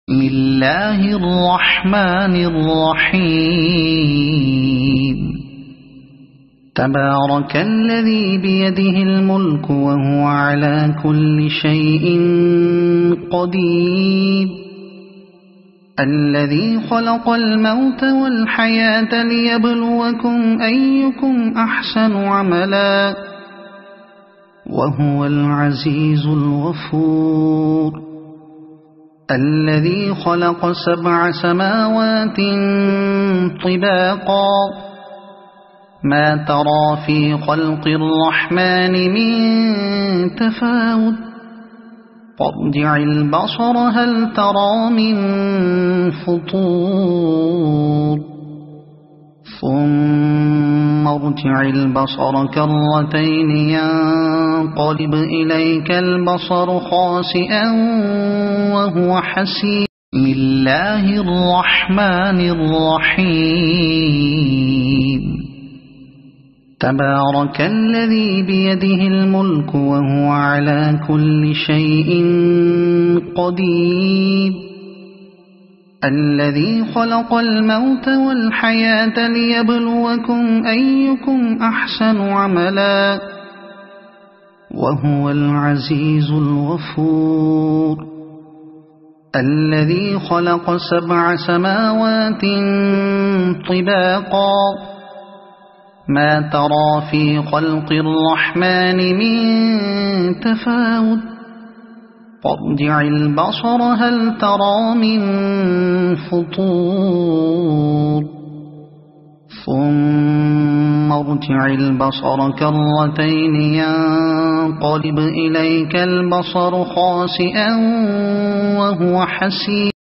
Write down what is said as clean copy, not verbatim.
بسم الله الرحمن الرحيم تبارك الذي بيده الملك وهو على كل شيء قدير الذي خلق الموت والحياة ليبلوكم أيكم أحسن عملا وهو العزيز الغفور الذي خلق 7 سماوات طباقا ما ترى في خلق الرحمن من تفاوت فارجع البصر هل ترى من فطور ثم ارجع البصر كرتين ينقلب إليك البصر خاسئا وهو حسير بسم الله الرحمن الرحيم تبارك الذي بيده الملك وهو على كل شيء قدير الذي خلق الموت والحياة ليبلوكم أيكم أحسن عملا وهو العزيز الغفور الذي خلق 7 سماوات طباقا ما ترى في خلق الرحمن من تفاوت فارجع البصر هل ترى من فطور ثم ارجع البصر كرتين ينقلب إليك البصر خاسئا وهو حسير